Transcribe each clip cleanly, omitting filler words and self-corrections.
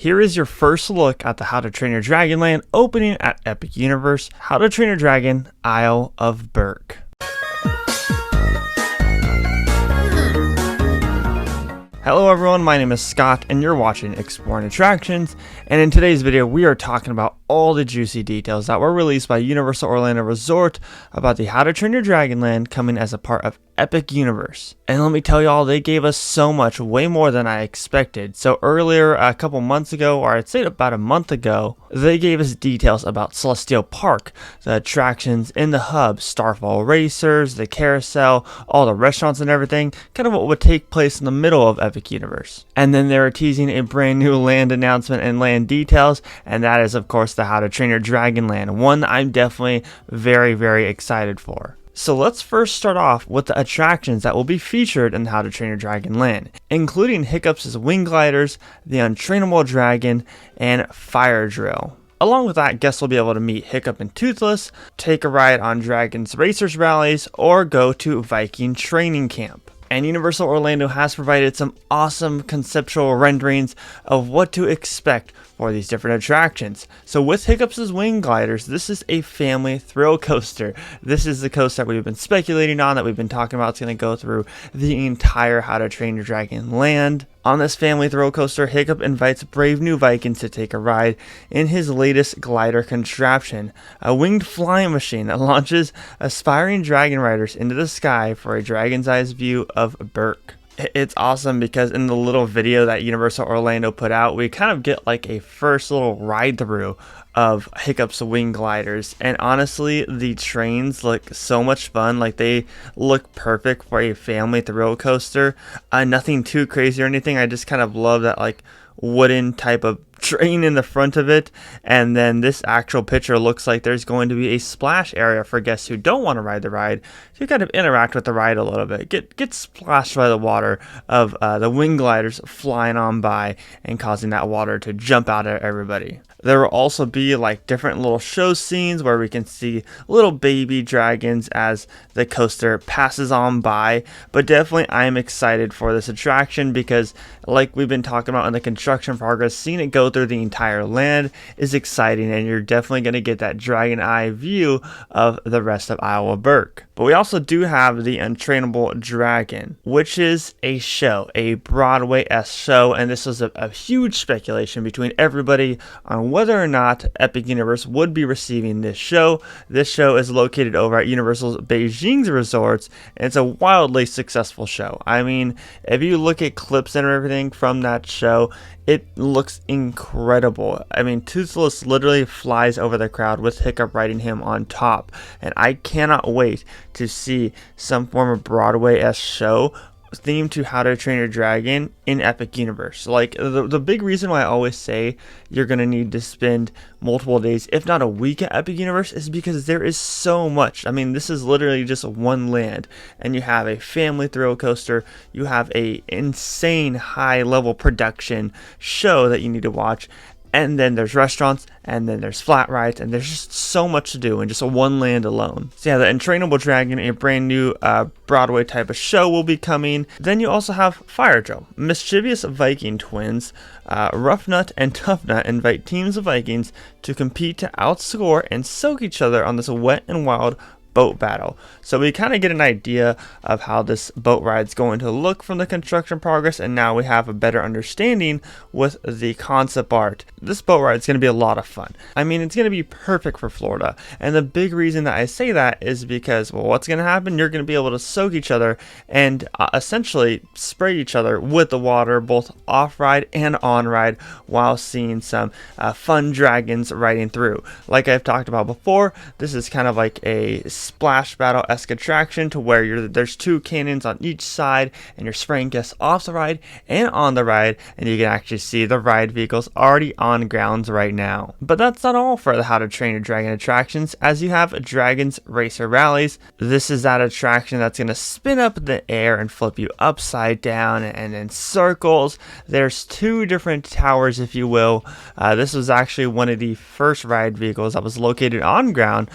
Here is your first look at the How to Train Your Dragon Land opening at Epic Universe, How to Train Your Dragon, Isle of Berk. Hello everyone, my name is Scott and you're watching Exploring Attractions, and in today's video we are talking about all the juicy details that were released by Universal Orlando Resort about the How to Train Your Dragon Land coming as a part of Epic Universe. And let me tell y'all, they gave us so much, way more than I expected. So earlier, a couple months ago, or I'd say about a month ago, they gave us details about Celestial Park, the attractions in the hub, Starfall Racers, the carousel, all the restaurants and everything, kind of what would take place in the middle of Epic Universe. And then they were teasing a brand new land announcement and land details, and that is of course the How to Train Your Dragon Land, one that I'm definitely very excited for. So let's first start off with the attractions that will be featured in How to Train Your Dragon Land, including Hiccups' Wing Gliders, the Untrainable Dragon, and Fire Drill. Along with that, guests will be able to meet Hiccup and Toothless, take a ride on Dragon's Racers Rallies, or go to Viking Training Camp. And Universal Orlando has provided some awesome conceptual renderings of what to expect for these different attractions. So with Hiccups' Wing Gliders, this is a family thrill coaster. This is the coaster that we've been speculating on, that we've been talking about. It's going to go through the entire How to Train Your Dragon Land. On this family thrill coaster, Hiccup invites brave new Vikings to take a ride in his latest glider contraption, a winged flying machine that launches aspiring dragon riders into the sky for a dragon's eyes view of Berk. It's awesome because in the little video that Universal Orlando put out, we kind of get like a first little ride through of Hiccup's Wing Gliders, and honestly the trains look so much fun. Like, they look perfect for a family thrill coaster. Nothing too crazy or anything. I just kind of love that like wooden type of train in the front of it, and then this actual picture looks like there's going to be a splash area for guests who don't want to ride the ride to kind of interact with the ride a little bit, get splashed by the water of the wing gliders flying on by and causing that water to jump out at everybody. There will also be like different little show scenes where we can see little baby dragons as the coaster passes on by. But definitely I am excited for this attraction because, like we've been talking about in the construction progress, seeing it go through the entire land is exciting, and you're definitely going to get that dragon eye view of the rest of Isle of Berk. But we also do have the Untrainable Dragon, which is a show, a Broadway-esque show, and this was a huge speculation between everybody on whether or not Epic Universe would be receiving this show. This show is located over at Universal's Beijing's resorts, and it's a wildly successful show. I mean, if you look at clips and everything from that show, it looks incredible. I mean, Toothless literally flies over the crowd with Hiccup riding him on top, and I cannot wait to see some form of Broadway-esque show themed to How to Train Your Dragon in Epic Universe. Like, the big reason why I always say you're going to need to spend multiple days, if not a week at Epic Universe, is because there is so much. I mean, this is literally just one land, and you have a family thrill coaster, you have a insane high level production show that you need to watch, and then there's restaurants, and then there's flat rides, and there's just so much to do in just one land alone. So yeah, the Untrainable Dragon, a brand new Broadway type of show, will be coming. Then you also have Fire Drill. Mischievous Viking twins, Rough Nut and Tough Nut, invite teams of Vikings to compete to outscore and soak each other on this wet and wild boat battle. So we kind of get an idea of how this boat ride is going to look from the construction progress, and now we have a better understanding with the concept art. This boat ride is going to be a lot of fun. I mean, it's going to be perfect for Florida, and the big reason that I say that is because, well, what's going to happen? You're going to be able to soak each other and essentially spray each other with the water, both off ride and on ride, while seeing some fun dragons riding through. Like I've talked about before, this is kind of like a splash battle-esque attraction to where there's two cannons on each side, and you're spraying guests off the ride and on the ride, and you can actually see the ride vehicles already on grounds right now. But that's not all for the How to Train Your Dragon attractions, as you have Dragon's Racer Rallies. This is that attraction that's going to spin up in the air and flip you upside down and in circles. There's two different towers, if you will. This was actually one of the first ride vehicles that was located on ground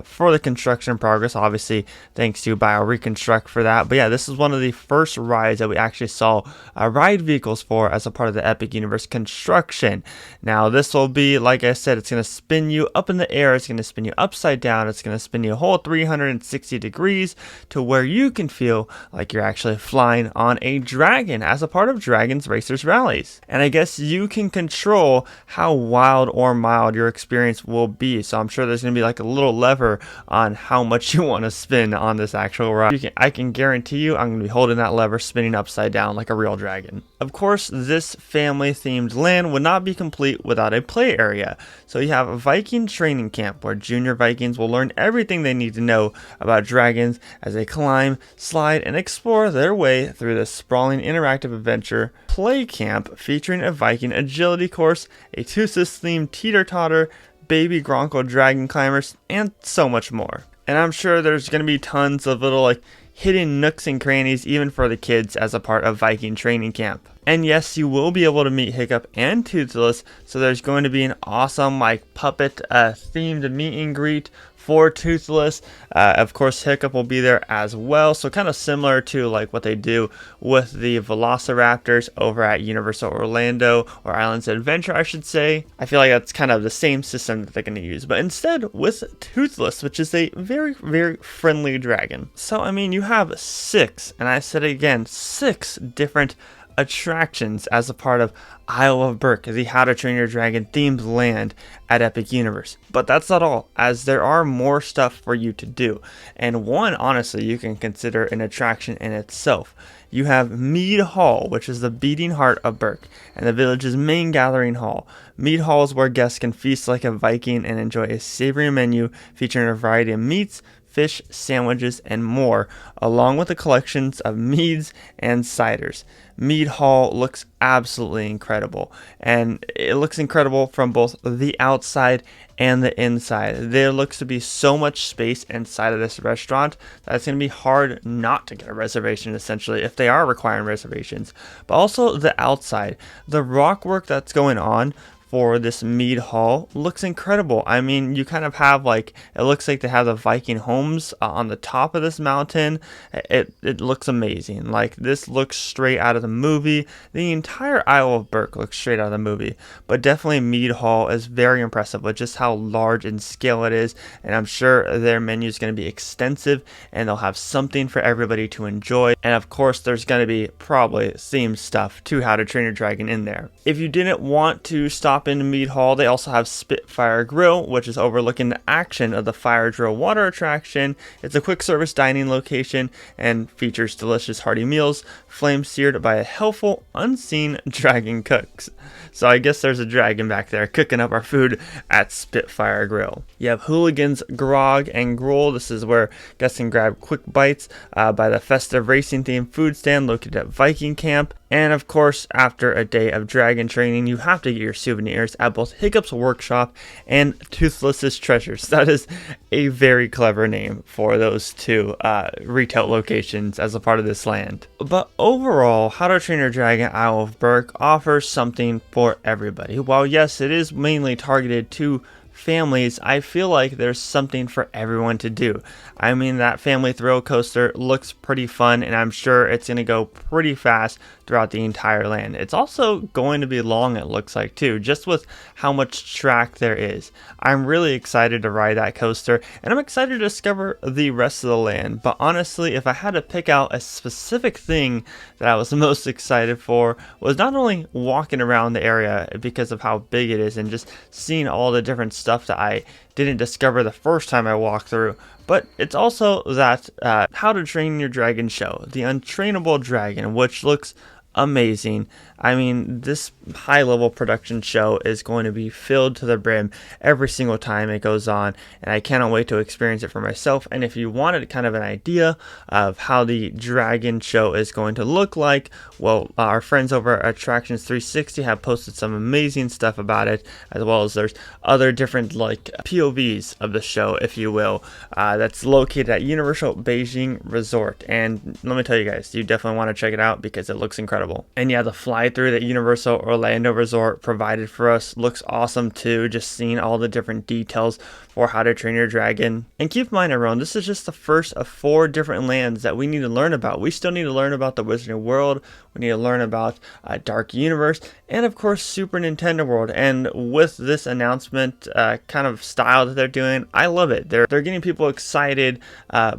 for the construction construction in progress, obviously thanks to BioReconstruct for that. But yeah, this is one of the first rides that we actually saw ride vehicles for as a part of the Epic Universe construction. Now this will be, like I said, it's going to spin you up in the air, it's going to spin you upside down, it's going to spin you a whole 360 degrees to where you can feel like you're actually flying on a dragon as a part of Dragons Racers Rallies. And I guess you can control how wild or mild your experience will be. So I'm sure there's going to be like a little lever on how much you want to spin on this actual ride. I can guarantee you I'm going to be holding that lever spinning upside down like a real dragon. Of course, this family themed land would not be complete without a play area. So you have a Viking training camp where junior Vikings will learn everything they need to know about dragons as they climb, slide, and explore their way through this sprawling interactive adventure play camp featuring a Viking agility course, a Toothless themed teeter-totter, baby Gronkle dragon climbers, and so much more. And I'm sure there's going to be tons of little like hidden nooks and crannies even for the kids as a part of Viking training camp. And yes, you will be able to meet Hiccup and Toothless, so there's going to be an awesome like puppet themed meet and greet for Toothless. Of course, Hiccup will be there as well, so kind of similar to like what they do with the Velociraptors over at Universal Orlando, or Islands of Adventure I should say. I feel like that's kind of the same system that they're going to use, but instead with Toothless, which is a very, very friendly dragon. So I mean, you have 6, and I said it again, 6 different attractions as a part of Isle of Berk, the How to Train Your Dragon themed land at Epic Universe. But that's not all, as there are more stuff for you to do. And one, honestly, you can consider an attraction in itself. You have Mead Hall, which is the beating heart of Berk, and the village's main gathering hall. Mead Hall is where guests can feast like a Viking and enjoy a savory menu featuring a variety of meats, fish, sandwiches, and more, along with the collections of meads and ciders. Mead Hall looks absolutely incredible, and it looks incredible from both the outside and the inside. There looks to be so much space inside of this restaurant that it's going to be hard not to get a reservation, essentially, if they are requiring reservations. But also the outside, the rock work that's going on for this Mead Hall looks incredible. I mean, you kind of have like, it looks like they have the Viking homes on the top of this mountain. It looks amazing. Like, this looks straight out of the movie. The entire Isle of Berk looks straight out of the movie, but definitely Mead Hall is very impressive with just how large in scale it is, and I'm sure their menu is going to be extensive and they'll have something for everybody to enjoy. And of course, there's going to be probably themed stuff to How to Train Your Dragon in there. If you didn't want to stop into Mead Hall, they also have Spitfire Grill, which is overlooking the action of the Fire Drill water attraction. It's a quick service dining location and features delicious hearty meals, flame seared by a helpful unseen dragon cooks. So I guess there's a dragon back there cooking up our food at Spitfire Grill. You have Hooligans Grog and Gruel. This is where guests can grab quick bites by the festive racing themed food stand located at Viking Camp. And of course, after a day of dragon training, you have to get your souvenirs at both Hiccup's Workshop and Toothless's Treasures. That is a very clever name for those two retail locations as a part of this land. But overall, How to Train Your Dragon Isle of Berk offers something for everybody. While yes, it is mainly targeted to families, I feel like there's something for everyone to do. I mean, that family thrill coaster looks pretty fun, and I'm sure it's going to go pretty fast throughout the entire land. It's also going to be long, it looks like, too, just with how much track there is. I'm really excited to ride that coaster, and I'm excited to discover the rest of the land. But honestly, if I had to pick out a specific thing that I was most excited for, was not only walking around the area because of how big it is and just seeing all the different stuff that I didn't discover the first time I walked through, but it's also that How to Train Your Dragon show, the Untrainable Dragon, which looks amazing. I mean, this high-level production show is going to be filled to the brim every single time it goes on, and I cannot wait to experience it for myself. And if you wanted kind of an idea of how the dragon show is going to look like, well, our friends over at Attractions 360 have posted some amazing stuff about it, as well as there's other different like POVs of the show, if you will, that's located at Universal Beijing Resort. And let me tell you guys, you definitely want to check it out because it looks incredible. incredible. And yeah, the fly through that Universal Orlando Resort provided for us looks awesome too, just seeing all the different details for How to Train Your Dragon. And keep in mind, everyone, this is just the first of 4 different lands that we need to learn about. We still need to learn about the Wizarding World, we need to learn about Dark Universe, and of course Super Nintendo World. And with this announcement kind of style that they're doing, I love it. They're getting people excited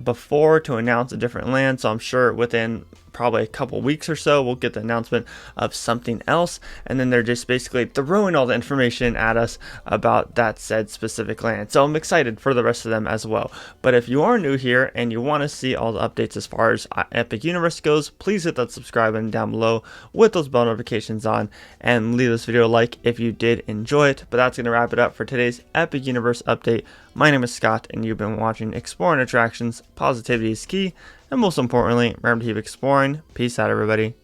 before to announce a different land, so I'm sure within probably a couple weeks or so we'll get the announcement of something else, and then they're just basically throwing all the information at us about that said specific land. So I'm excited for the rest of them as well. But if you are new here and you want to see all the updates as far as Epic Universe goes, please hit that subscribe button down below with those bell notifications on, and leave this video a like if you did enjoy it. But that's going to wrap it up for today's Epic Universe update. My name is Scott, and you've been watching Exploring Attractions. Positivity is key, and most importantly, remember to keep exploring. Peace out, everybody.